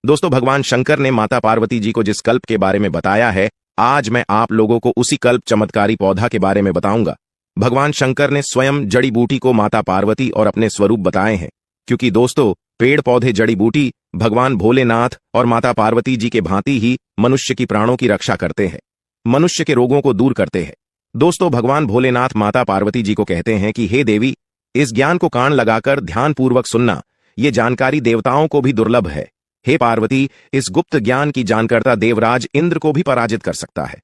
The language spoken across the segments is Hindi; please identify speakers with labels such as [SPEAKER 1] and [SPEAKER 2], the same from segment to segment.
[SPEAKER 1] दोस्तों, भगवान शंकर ने माता पार्वती जी को जिस कल्प के बारे में बताया है, आज मैं आप लोगों को उसी कल्प चमत्कारी पौधा के बारे में बताऊंगा। भगवान शंकर ने स्वयं जड़ी बूटी को माता पार्वती और अपने स्वरूप बताए हैं, क्योंकि दोस्तों, पेड़ पौधे जड़ी बूटी भगवान भोलेनाथ और माता पार्वती जी के भांति ही मनुष्य की प्राणों की रक्षा करते हैं, मनुष्य के रोगों को दूर करते हैं। दोस्तों, भगवान भोलेनाथ माता पार्वती जी को कहते हैं कि हे देवी, इस ज्ञान को कान लगाकर ध्यानपूर्वक सुनना, ये जानकारी देवताओं को भी दुर्लभ है। हे पार्वती, इस गुप्त ज्ञान की जानकर्ता देवराज इंद्र को भी पराजित कर सकता है,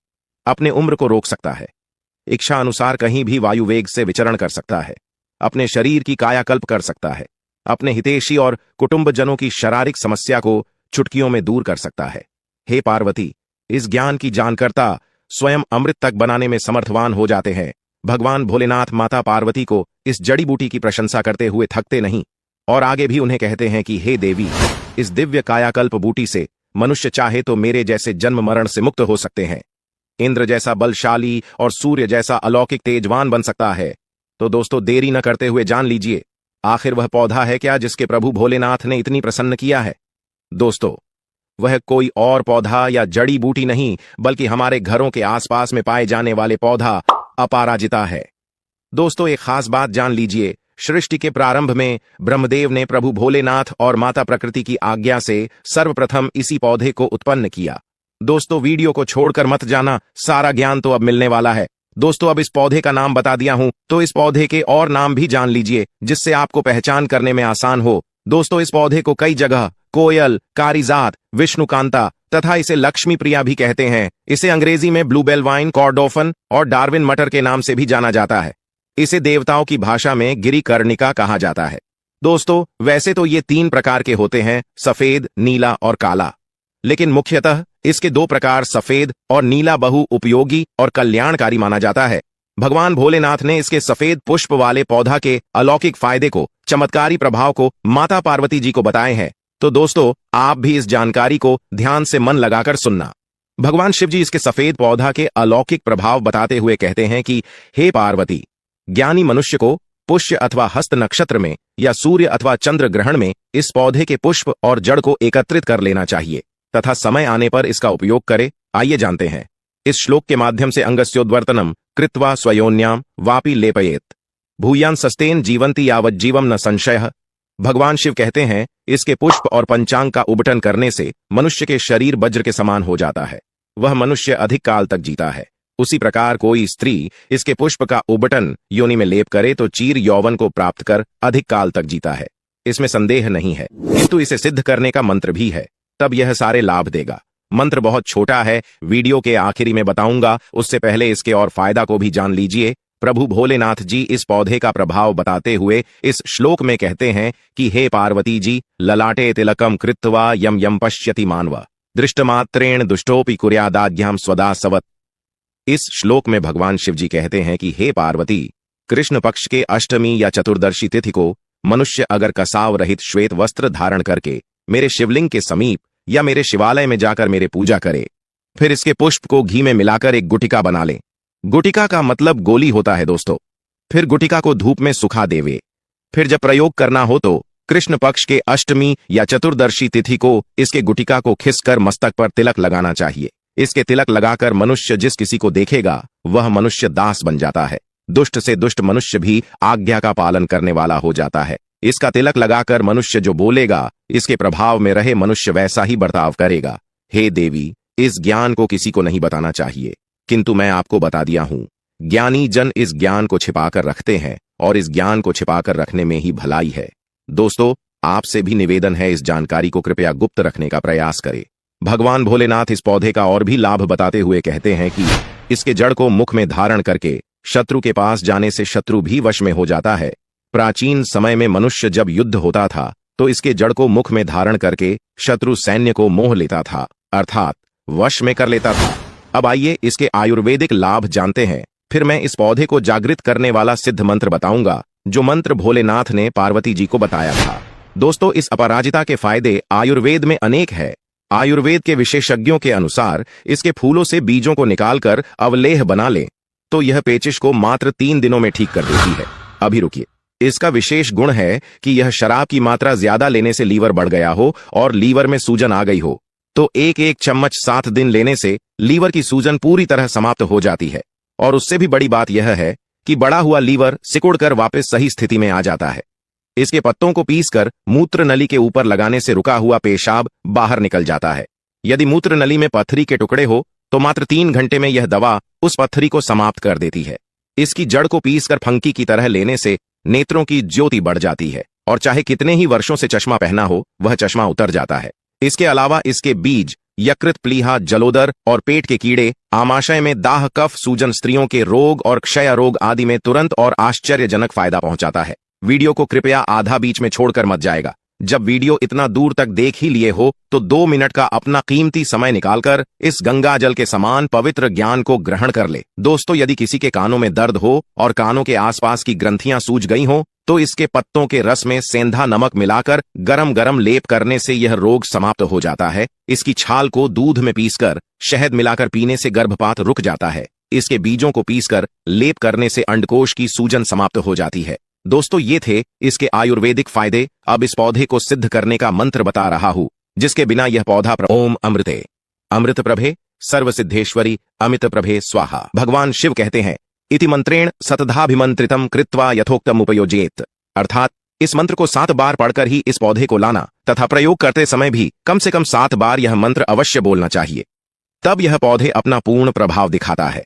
[SPEAKER 1] अपने उम्र को रोक सकता है, इच्छा अनुसार कहीं भी वायु वेग से विचरण कर सकता है, अपने शरीर की कायाकल्प कर सकता है, अपने हितैषी और कुटुंबजनों की शारीरिक समस्या को चुटकियों में दूर कर सकता है। हे पार्वती, इस ज्ञान की जानकर्ता स्वयं अमृत तक बनाने में समर्थवान हो जाते हैं। भगवान भोलेनाथ माता पार्वती को इस जड़ी बूटी की प्रशंसा करते हुए थकते नहीं और आगे भी उन्हें कहते हैं कि हे देवी, इस दिव्य कायाकल्प बूटी से मनुष्य चाहे तो मेरे जैसे जन्म मरण से मुक्त हो सकते हैं, इंद्र जैसा बलशाली और सूर्य जैसा अलौकिक तेजवान बन सकता है। तो दोस्तों, देरी न करते हुए जान लीजिए, आखिर वह पौधा है क्या जिसके प्रभु भोलेनाथ ने इतनी प्रसन्न किया है। दोस्तों, वह कोई और पौधा या जड़ी बूटी नहीं, बल्कि हमारे घरों के आसपास में पाए जाने वाले पौधा अपराजिता है। दोस्तों, एक खास बात जान लीजिए, सृष्टि के प्रारंभ में ब्रह्मदेव ने प्रभु भोलेनाथ और माता प्रकृति की आज्ञा से सर्वप्रथम इसी पौधे को उत्पन्न किया। दोस्तों, वीडियो को छोड़कर मत जाना, सारा ज्ञान तो अब मिलने वाला है। दोस्तों, अब इस पौधे का नाम बता दिया हूं, तो इस पौधे के और नाम भी जान लीजिए, जिससे आपको पहचान करने में आसान हो। दोस्तों, इस पौधे को कई जगह कोयल, कारिजात, विष्णुकांता तथा इसे लक्ष्मी प्रिया भी कहते हैं। इसे अंग्रेजी में ब्लूबेल वाइन, कॉर्डोफन और डार्विन मटर के नाम से भी जाना जाता है। इसे देवताओं की भाषा में गिरिकर्णिका कहा जाता है। दोस्तों, वैसे तो ये 3 प्रकार के होते हैं, सफेद, नीला और काला, लेकिन मुख्यतः इसके 2 प्रकार सफेद और नीला बहु उपयोगी और कल्याणकारी माना जाता है। भगवान भोलेनाथ ने इसके सफेद पुष्प वाले पौधा के अलौकिक फायदे को, चमत्कारी प्रभाव को माता पार्वती जी को बताए हैं। तो दोस्तों, आप भी इस जानकारी को ध्यान से मन लगाकर सुनना। भगवान शिव जी इसके सफेद पौधा के अलौकिक प्रभाव बताते हुए कहते हैं कि हे पार्वती, ज्ञानी मनुष्य को पुष्य अथवा हस्त नक्षत्र में या सूर्य अथवा चंद्र ग्रहण में इस पौधे के पुष्प और जड़ को एकत्रित कर लेना चाहिए तथा समय आने पर इसका उपयोग करे। आइए जानते हैं। इस श्लोक के माध्यम से अंगस्योद्वर्तनम कृत्वा स्वयोन्याम वापि लेपयेत भूयान सस्तेन जीवंती यावज्जीवम न संशयः। भगवान शिव कहते हैं, इसके पुष्प और पंचांग का उबटन करने से मनुष्य के शरीर वज्र के समान हो जाता है, वह मनुष्य अधिक काल तक जीता है। उसी प्रकार कोई स्त्री इसके पुष्प का उबटन योनि में लेप करे तो चीर यौवन को प्राप्त कर अधिक काल तक जीता है। इसमें संदेह नहीं है, किंतु इसे सिद्ध करने का मंत्र भी है, तब यह सारे लाभ देगा। मंत्र बहुत छोटा है, वीडियो के आखिरी में बताऊंगा, उससे पहले इसके और फायदा को भी जान लीजिए। प्रभु भोलेनाथ जी इस पौधे का प्रभाव बताते हुए इस श्लोक में कहते हैं कि हे पार्वती जी, ललाटे तिलकम कृत्वा यम यम पश्यति मानव दृष्टमात्रेण दुष्टोपि कुर्यादाज्ञाम स्वदा सवत्। इस श्लोक में भगवान शिव जी कहते हैं कि हे पार्वती, कृष्ण पक्ष के अष्टमी या चतुर्दशी तिथि को मनुष्य अगर कसाव रहित श्वेत वस्त्र धारण करके मेरे शिवलिंग के समीप या मेरे शिवालय में जाकर मेरे पूजा करे, फिर इसके पुष्प को घी में मिलाकर एक गुटिका बना ले। गुटिका का मतलब गोली होता है दोस्तों। फिर गुटिका को धूप में सुखा देवे। फिर जब प्रयोग करना हो तो कृष्ण पक्ष के अष्टमी या चतुर्दशी तिथि को इसके गुटिका को खिसकर मस्तक पर तिलक लगाना चाहिए। इसके तिलक लगाकर मनुष्य जिस किसी को देखेगा वह मनुष्य दास बन जाता है। दुष्ट से दुष्ट मनुष्य भी आज्ञा का पालन करने वाला हो जाता है। इसका तिलक लगाकर मनुष्य जो बोलेगा, इसके प्रभाव में रहे मनुष्य वैसा ही बर्ताव करेगा। हे देवी, इस ज्ञान को किसी को नहीं बताना चाहिए, किंतु मैं आपको बता दिया हूं। ज्ञानी जन इस ज्ञान को छिपाकर रखते हैं और इस ज्ञान को छिपाकर रखने में ही भलाई है। दोस्तों, आपसे भी निवेदन है, इस जानकारी को कृपया गुप्त रखने का प्रयास करें। भगवान भोलेनाथ इस पौधे का और भी लाभ बताते हुए कहते हैं कि इसके जड़ को मुख में धारण करके शत्रु के पास जाने से शत्रु भी वश में हो जाता है। प्राचीन समय में मनुष्य जब युद्ध होता था तो इसके जड़ को मुख में धारण करके शत्रु सैन्य को मोह लेता था, अर्थात वश में कर लेता था। अब आइए इसके आयुर्वेदिक लाभ जानते हैं। फिर मैं इस पौधे को जागृत करने वाला सिद्ध मंत्र बताऊंगा, जो मंत्र भोलेनाथ ने पार्वती जी को बताया था। दोस्तों, इस अपराजिता के फायदे आयुर्वेद में अनेक है। आयुर्वेद के विशेषज्ञों के अनुसार इसके फूलों से बीजों को निकालकर अवलेह बना लें तो यह पेचिश को मात्र 3 दिनों में ठीक कर देती है। अभी रुकिए, इसका विशेष गुण है कि यह शराब की मात्रा ज्यादा लेने से लीवर बढ़ गया हो और लीवर में सूजन आ गई हो तो एक एक चम्मच 7 दिन लेने से लीवर की सूजन पूरी तरह समाप्त हो जाती है। और उससे भी बड़ी बात यह है कि बड़ा हुआ लीवर सिकुड़कर वापस सही स्थिति में आ जाता है। इसके पत्तों को पीसकर मूत्र नली के ऊपर लगाने से रुका हुआ पेशाब बाहर निकल जाता है। यदि मूत्र नली में पत्थरी के टुकड़े हो तो मात्र 3 घंटे में यह दवा उस पत्थरी को समाप्त कर देती है। इसकी जड़ को पीसकर फंकी की तरह लेने से नेत्रों की ज्योति बढ़ जाती है और चाहे कितने ही वर्षों से चश्मा पहना हो वह चश्मा उतर जाता है। इसके अलावा इसके बीज यकृत, प्लीहा, जलोदर और पेट के कीड़े, आमाशय में दाह, कफ, सूजन, स्त्रियों के रोग और क्षय रोग आदि में तुरंत और आश्चर्यजनक फायदा पहुंचाता है। वीडियो को कृपया आधा बीच में छोड़कर मत जाएगा। जब वीडियो इतना दूर तक देख ही लिए हो तो 2 मिनट का अपना कीमती समय निकालकर इस गंगा जल के समान पवित्र ज्ञान को ग्रहण कर ले। दोस्तों, यदि किसी के कानों में दर्द हो और कानों के आसपास की ग्रंथियां सूज गई हो तो इसके पत्तों के रस में सेंधा नमक मिलाकर गरम गरम लेप करने से यह रोग समाप्त हो जाता है। इसकी छाल को दूध में पीसकर शहद मिलाकर पीने से गर्भपात रुक जाता है। इसके बीजों को पीसकर लेप करने से अंडकोश की सूजन समाप्त हो जाती है। दोस्तों, ये थे इसके आयुर्वेदिक फायदे। अब इस पौधे को सिद्ध करने का मंत्र बता रहा हूं जिसके बिना यह पौधा ओम अमृते अमृत प्रभे सर्वसिद्धेश्वरी अमित प्रभे स्वाहा। भगवान शिव कहते हैं इति मंत्रेण सतधाभिमंत्रितम कृत्वा यथोक्तम उपयोजेत, अर्थात इस मंत्र को 7 बार पढ़कर ही इस पौधे को लाना तथा प्रयोग करते समय भी कम से कम 7 बार यह मंत्र अवश्य बोलना चाहिए, तब यह पौधे अपना पूर्ण प्रभाव दिखाता है।